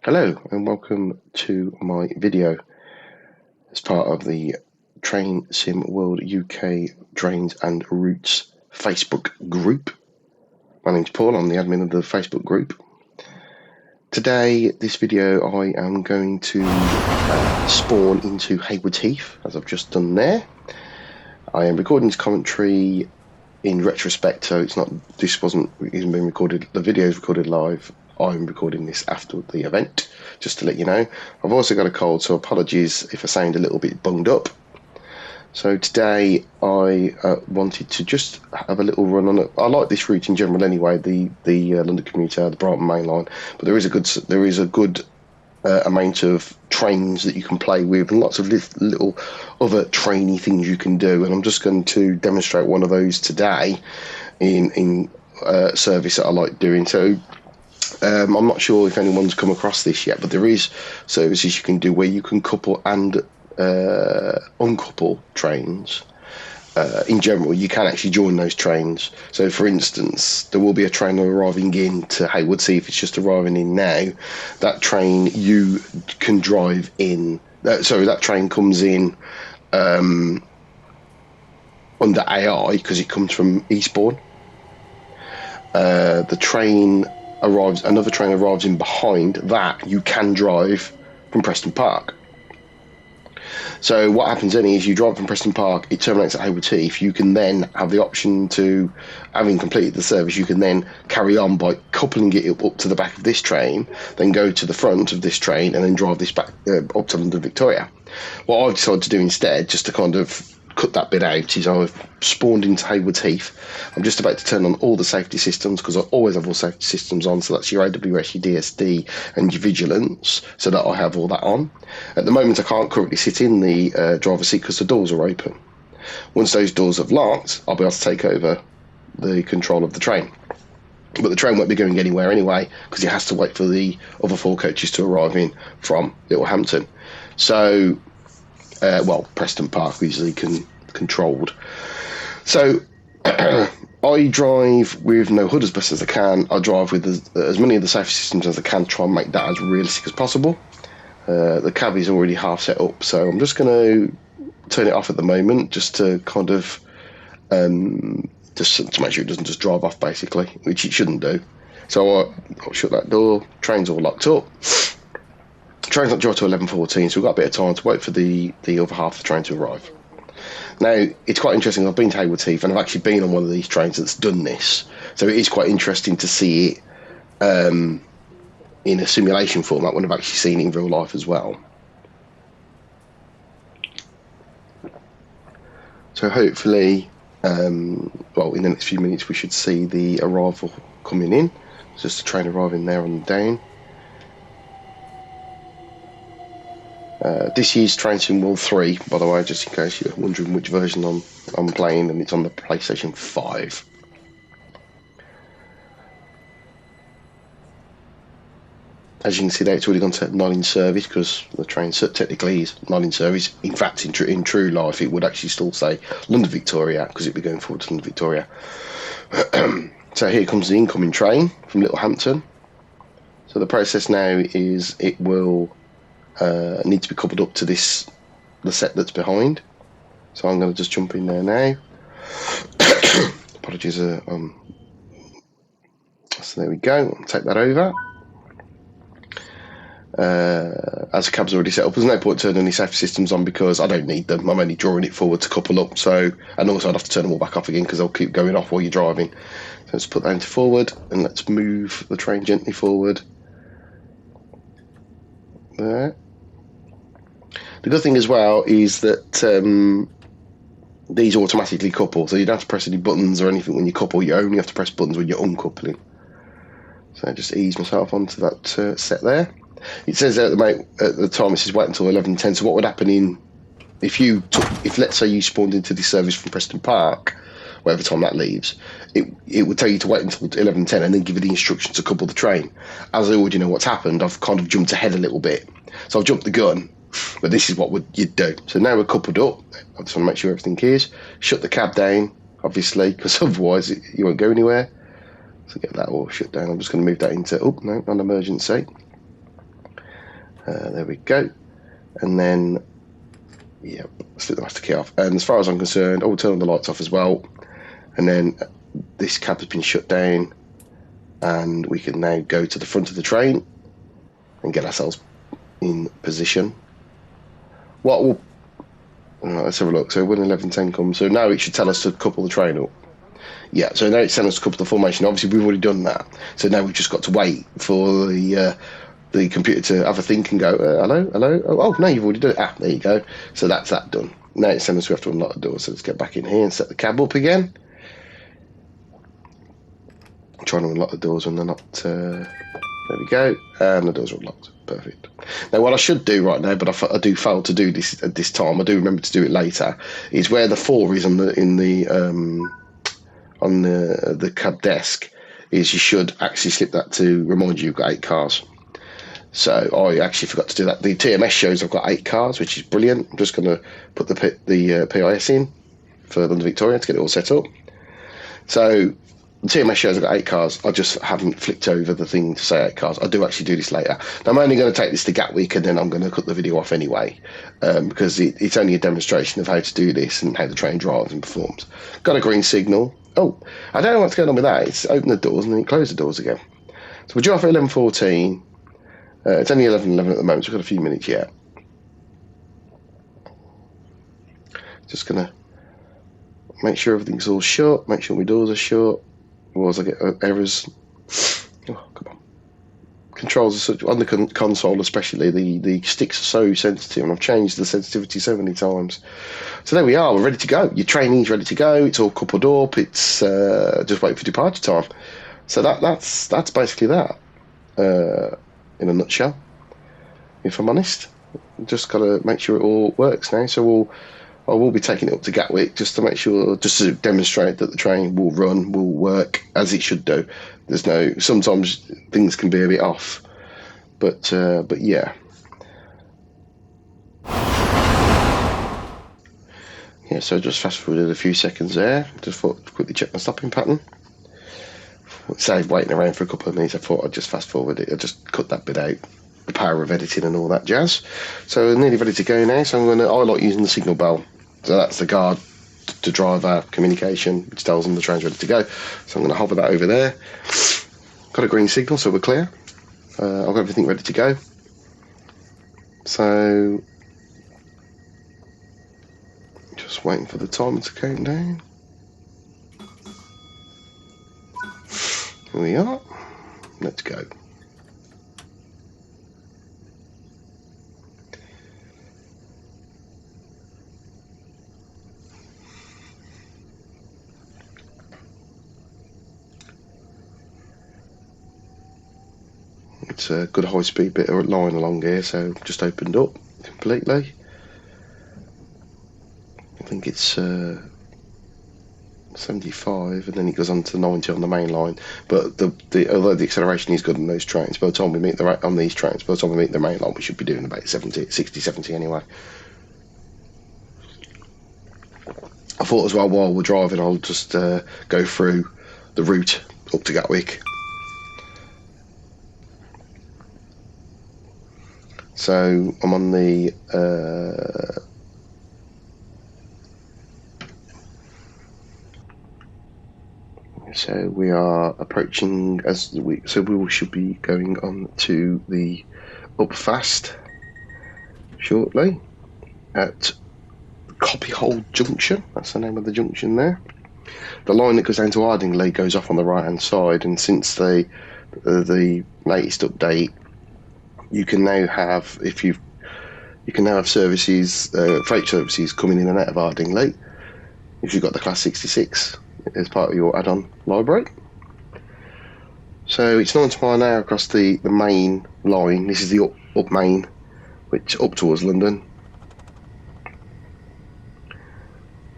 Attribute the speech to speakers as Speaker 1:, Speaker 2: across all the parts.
Speaker 1: Hello and welcome to my video as part of the Train Sim World UK Drains and Routes Facebook group. My name's Paul, I'm the admin of the Facebook group. Today, this video, I am going to spawn into Haywards Heath, as I've just done there. I am recording this commentary in retrospect, so this isn't being recorded, the video is recorded live. I'm recording this after the event, just to let you know. I've also got a cold, so apologies if I sound a little bit bunged up. So today I wanted to just have a little run on it. I like this route in general anyway, the London Commuter, the Brighton Main Line, but there is a good amount of trains that you can play with, and lots of little other trainy things you can do. And I'm just going to demonstrate one of those today in service that I like doing. So I'm not sure if anyone's come across this yet, but there is services you can do where you can couple and uncouple trains. In general, you can actually join those trains. So, for instance, there will be a train arriving in to Haywards Heath. It's just arriving in now. That train you can drive in. That train comes in under AI because it comes from Eastbourne. Another train arrives in behind that. You can drive from Preston Park. So what happens then is you drive from Preston Park, it terminates at Haywards Heath. You can then have the option to, having completed the service, you can then carry on by coupling it up to the back of this train, then go to the front of this train and then drive this back up to London Victoria. What I've decided to do instead, just to kind of cut that bit out, is I've spawned into Haywards Heath. I'm just about to turn on all the safety systems because I always have all safety systems on, so that's your AWS, your DSD and your vigilance, so that I have all that on. At the moment I can't currently sit in the driver's seat because the doors are open. Once those doors have locked, I'll be able to take over the control of the train. But the train won't be going anywhere anyway because it has to wait for the other 4 coaches to arrive in from Littlehampton. So Preston Park easily controlled. So I drive with no hood as best as I can. I drive with as many of the safety systems as I can, try and make that as realistic as possible. The cab is already half set up, so I'm just going to turn it off at the moment, just to kind of just to make sure it doesn't just drive off, basically, which it shouldn't do. So I'll shut that door. Train's all locked up. Train's not due to 11:14, so we've got a bit of time to wait for the other half of the train to arrive. Now, it's quite interesting. I've been to Haywards Heath, and I've actually been on one of these trains that's done this. So it is quite interesting to see it in a simulation format when I've actually seen it in real life as well. So hopefully, in the next few minutes, we should see the arrival coming in. It's just a train arriving there on the down. This is Train Sim World 3, by the way, just in case you're wondering which version I'm playing, and it's on the PlayStation 5. As you can see there, it's already gone to not in service because the train technically is not in service. In fact, in true life, it would actually still say London Victoria because it'd be going forward to London Victoria. So here comes the incoming train from Littlehampton. So the process now is it will need to be coupled up to the set that's behind. So I'm going to just jump in there now. Apologies. So there we go. I'll take that over. As the cab's already set up, there's no point turning any safety systems on because I don't need them. I'm only drawing it forward to couple up. So, and also I'd have to turn them all back off again because they'll keep going off while you're driving. So let's put that into forward and let's move the train gently forward. There. The good thing as well is that these automatically couple, so you don't have to press any buttons or anything when you couple. You only have to press buttons when you're uncoupling. So I just ease myself onto that set there. It says at the time it says wait until 11:10. So what would happen if let's say you spawned into this service from Preston Park, whatever time that leaves, it would tell you to wait until 11:10 and then give you the instructions to couple the train. As I already know what's happened, I've kind of jumped ahead a little bit, so I've jumped the gun. But this is what you'd do. So now we're coupled up. I just want to make sure everything is. Shut the cab down, obviously, because otherwise you won't go anywhere. So get that all shut down. I'm just going to move that into, non-emergency. There we go. And then, yeah, slip the master key off. And as far as I'm concerned, I'll turn the lights off as well. And then this cab has been shut down, and we can now go to the front of the train and get ourselves in position. What will... let's have a look. So when 11:10 comes, so now it should tell us to couple the train up. Yeah, so now it's telling us to couple the formation. Obviously, we've already done that. So now we've just got to wait for the computer to have a think and go, hello, hello. Oh, no, you've already done it. Ah, there you go. So that's that done. Now it's telling us we have to unlock the door. So let's get back in here and set the cab up again. I'm trying to unlock the doors when they're not... there we go. And the doors are unlocked. Perfect. Now, what I should do right now, but I do fail to do this at this time, I do remember to do it later, is where the 4 is on the cab desk, is you should actually slip that to remind you you've got 8 cars. So I actually forgot to do that. The TMS shows I've got 8 cars, which is brilliant. I'm just going to put the PIS in for London Victoria to get it all set up. So the TMS shows I've got 8 cars. I just haven't flicked over the thing to say 8 cars. I do actually do this later. Now, I'm only going to take this to Gatwick, and then I'm going to cut the video off anyway, because it's only a demonstration of how to do this and how the train drives and performs. Got a green signal. Oh, I don't know what's going on with that. It's opened the doors and then it closed the doors again. So we're due off at 11:14. It's only 11:11 at the moment, so we've got a few minutes yet. Just going to make sure everything's all shut, make sure my doors are shut, otherwise I get errors. Oh, come on. Controls are such, on the console especially, the sticks are so sensitive, and I've changed the sensitivity so many times. So there we are, we're ready to go. Your training's ready to go, it's all coupled up, it's just wait for departure time. So that's basically that, in a nutshell, if I'm honest. Just got to make sure it all works now. So I will be taking it up to Gatwick just to make sure, just to demonstrate that the train will run, will work as it should do. Sometimes things can be a bit off, but yeah. Yeah, so just fast forwarded a few seconds there. Just thought I'd quickly check my stopping pattern. Saved waiting around for a couple of minutes. I thought I'd just fast forward it. I just cut that bit out. The power of editing and all that jazz. So nearly ready to go now. So I like using the signal bell. So that's the guard to drive our communication, which tells them the train's ready to go. So I'm going to hover that over there. Got a green signal, so we're clear. I've got everything ready to go. So just waiting for the timer to count down. Here we are. Let's go. It's a good high-speed bit of line along here, so just opened up completely. I think it's 75, and then it goes on to 90 on the main line. But although the acceleration is good on those trains, by the time we meet on these trains, by the time we meet the main line, we should be doing about 60, 70 anyway. I thought as well, while we're driving, I'll just go through the route up to Gatwick. So I'm on the so we are approaching we should be going on to the Upfast shortly at Copyhold Junction. That's the name of the junction there. The line that goes down to Ardingly goes off on the right hand side, and since the latest update, you can now have services, freight services coming in and out of Ardingly if you've got the Class 66 as part of your add-on library. So it's 90 miles an hour across the main line. This is the up main, which up towards London.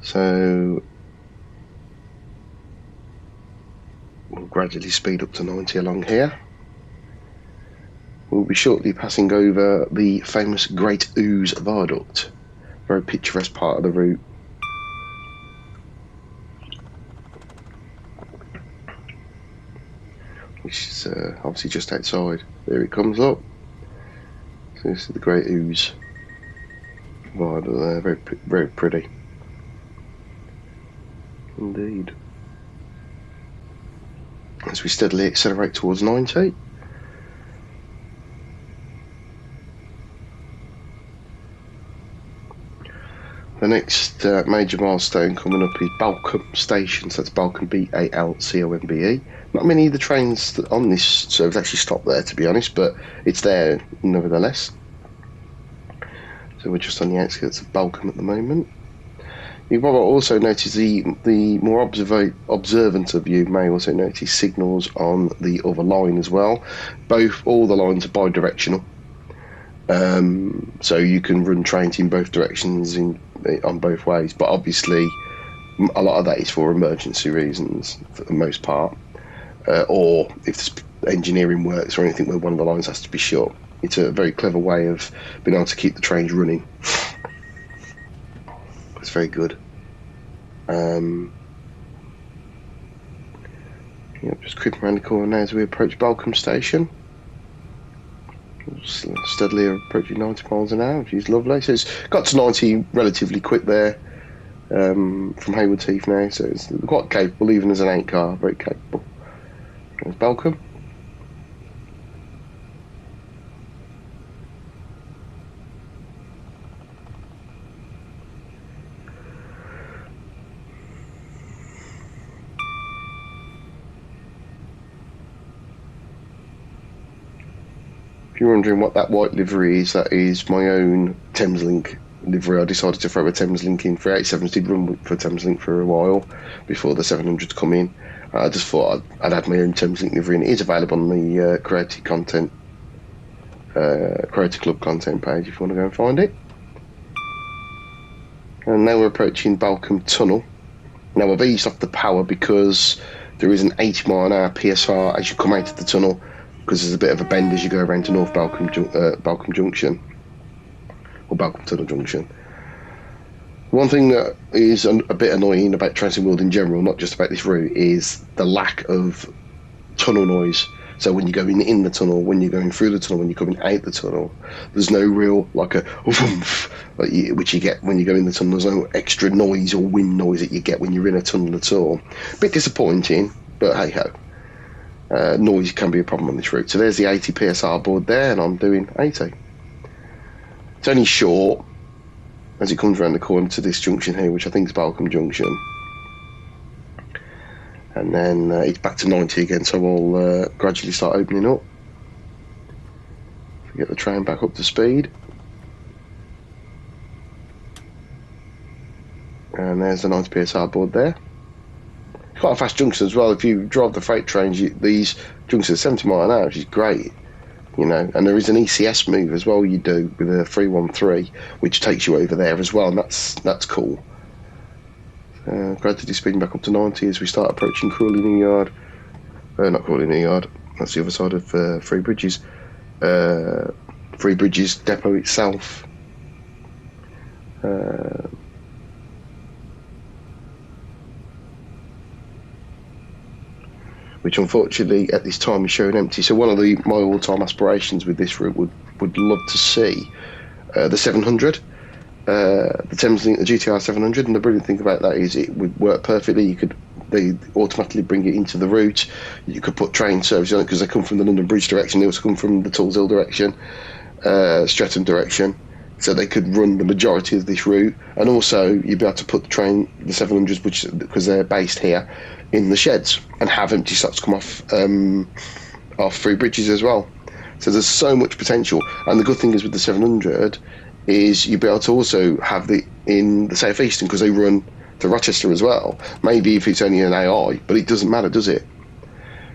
Speaker 1: So we'll gradually speed up to 90 along here. We'll be shortly passing over the famous Great Ooze Viaduct, very picturesque part of the route. Which is obviously just outside. There it comes up. So This is the Great Ooze. There, very pretty. Indeed. As we steadily accelerate towards 90. The next major milestone coming up is Balcombe Station, so that's Balcombe, B-A-L-C-O-M-B-E. Not many of the trains on this service actually stop there, to be honest, but it's there nevertheless. So we're just on the outskirts of Balcombe at the moment. You might also notice the more observant of you may also notice signals on the other line as well. All the lines are bi-directional. So you can run trains in both directions on both ways, but obviously a lot of that is for emergency reasons for the most part, or if engineering works or anything where one of the lines has to be shut. It's a very clever way of being able to keep the trains running. It's very good. Just creeping around the corner now as we approach Balcombe Station. Steadily approaching 90 miles an hour, which is lovely. So it's got to 90 relatively quick there from Haywards Heath now, so it's quite capable, even as an 8 car, very capable. There's Balcombe. If you're wondering what that white livery is, that is my own Thameslink livery. I decided to throw a Thameslink in. 387s did run for Thameslink for a while before the 700s come in. I just thought I'd add my own Thameslink livery, and it is available on the Creative Club content page if you want to go and find it. And now we're approaching Balcombe Tunnel. Now I've eased off the power because there is an 80 mile an hour PSR as you come out of the tunnel, because there's a bit of a bend as you go around to North Balcombe Junction, or Balcombe Tunnel Junction. One thing that is a bit annoying about Transit World in general, not just about this route, is the lack of tunnel noise. So when you're going in the tunnel, when you're going through the tunnel, when you're coming out the tunnel, there's no real, like a whoomph, which you get when you go in the tunnel. There's no extra noise or wind noise that you get when you're in a tunnel at all. A bit disappointing, but hey ho. Noise can be a problem on this route. So there's the 80 PSR board there, and I'm doing 80. It's only short as it comes around the corner to this junction here, which I think is Balcombe Junction. And then it's back to 90 again, so I'll gradually start opening up. Get the train back up to speed. And there's the 90 PSR board there. It's quite a fast junction as well. If you drive the freight trains, these junctions are 70 mile an hour, which is great, you know. And there is an ECS move as well you do with a 313, which takes you over there as well, and that's cool. Gradually speeding back up to 90 as we start approaching Crawley New Yard. Not Crawley New Yard, that's the other side of Three Bridges. Three Bridges depot itself. Which unfortunately at this time is showing empty. So one of my all-time aspirations with this route would love to see the 700, the Thameslink, the GTR 700. And the brilliant thing about that is it would work perfectly. They automatically bring it into the route. You could put train service on it because they come from the London Bridge direction. They also come from the Tulse Hill direction, Streatham direction. So they could run the majority of this route, and also you'd be able to put the 700s, because they're based here, in the sheds and have empty slots come off Three Bridges as well. So there's so much potential. And the good thing is with the 700 is you'll be able to also have it in the South Eastern, because they run to Rochester as well. Maybe if it's only an AI, but it doesn't matter, does it?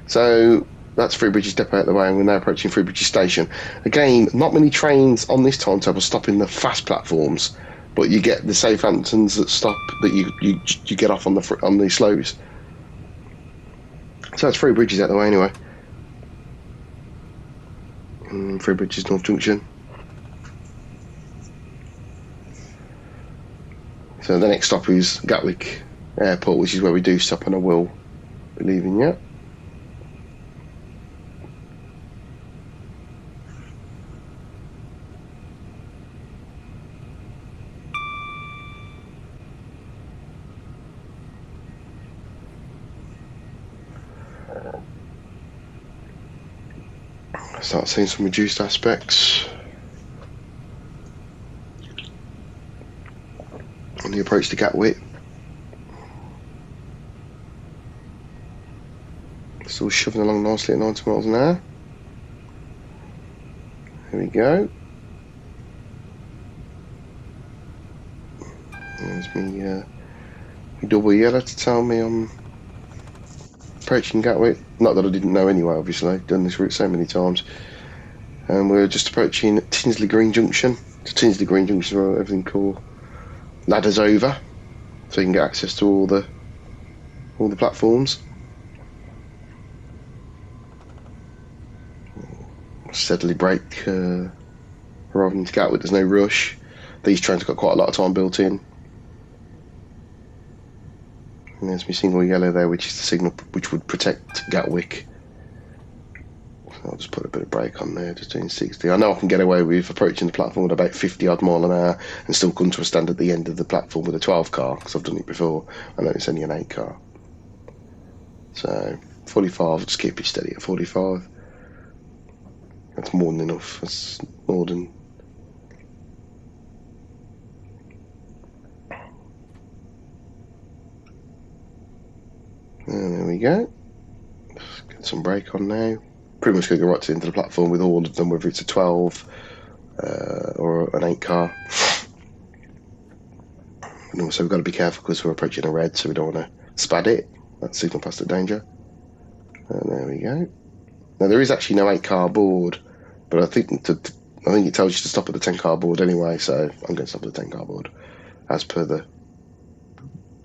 Speaker 1: So that's Three Bridges depot out the way, and we're now approaching Three Bridges station. Again, not many trains on this timetable stop in the fast platforms, but you get the Southamptons that stop, that you get off on the slows. So that's Three Bridges out the way anyway. Three Bridges North Junction. So the next stop is Gatwick Airport, which is where we do stop, and I will be leaving yet. start seeing some reduced aspects on the approach to Gatwick. Still shoving along nicely at 90 miles an hour. Here we go. There's me double yellow to tell me I'm approaching Gatwick. Not that I didn't know anyway, obviously. I've done this route so many times. And we're just approaching Tinsley Green Junction. So Tinsley Green Junction is where everything called ladders over, so you can get access to all the platforms. Steadily brake arriving into Gatwick. There's no rush. These trains have got quite a lot of time built in. And there's my single yellow there, which is the signal which would protect Gatwick. So I'll just put a bit of brake on there, just doing 60. I know I can get away with approaching the platform at about 50 odd mile an hour and still come to a stand at the end of the platform with a 12 car, because I've done it before. I know it's only an 8 car. So 45, I'll just keep it steady at 45. That's more than enough. That's more than... And there we go. Just get some brake on now. Pretty much going to go right to the end of the platform with all of them, whether it's a 12 or an 8 car. And also we've got to be careful because we're approaching a red, so we don't want to spad it. That's signal past the danger. And there we go. Now there is actually no 8 car board, but I think it tells you to stop at the 10 car board anyway, so I'm going to stop at the 10 car board as per the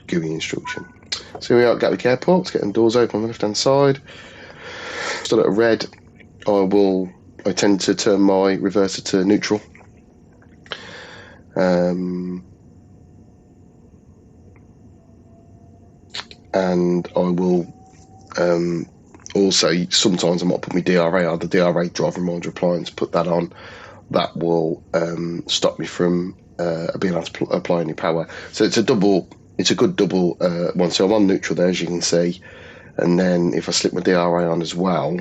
Speaker 1: GUI instruction. So here we are at Gatwick Airport. Let's get them doors open on the left hand side. Still at a red, I tend to turn my reverser to neutral. And I will also, sometimes I might put my DRA on, the DRA driver reminder appliance, put that on. That will stop me from being able to apply any power. So it's a good double one. So I'm on neutral there, as you can see. And then if I slip my DRA on as well,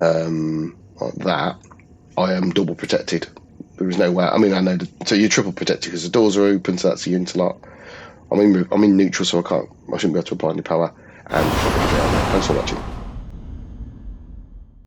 Speaker 1: like that, I am double protected. There is no way. I mean, I know. So you're triple protected because the doors are open, so that's the interlock. I'm in neutral, so I shouldn't be able to apply any power. And thanks for watching.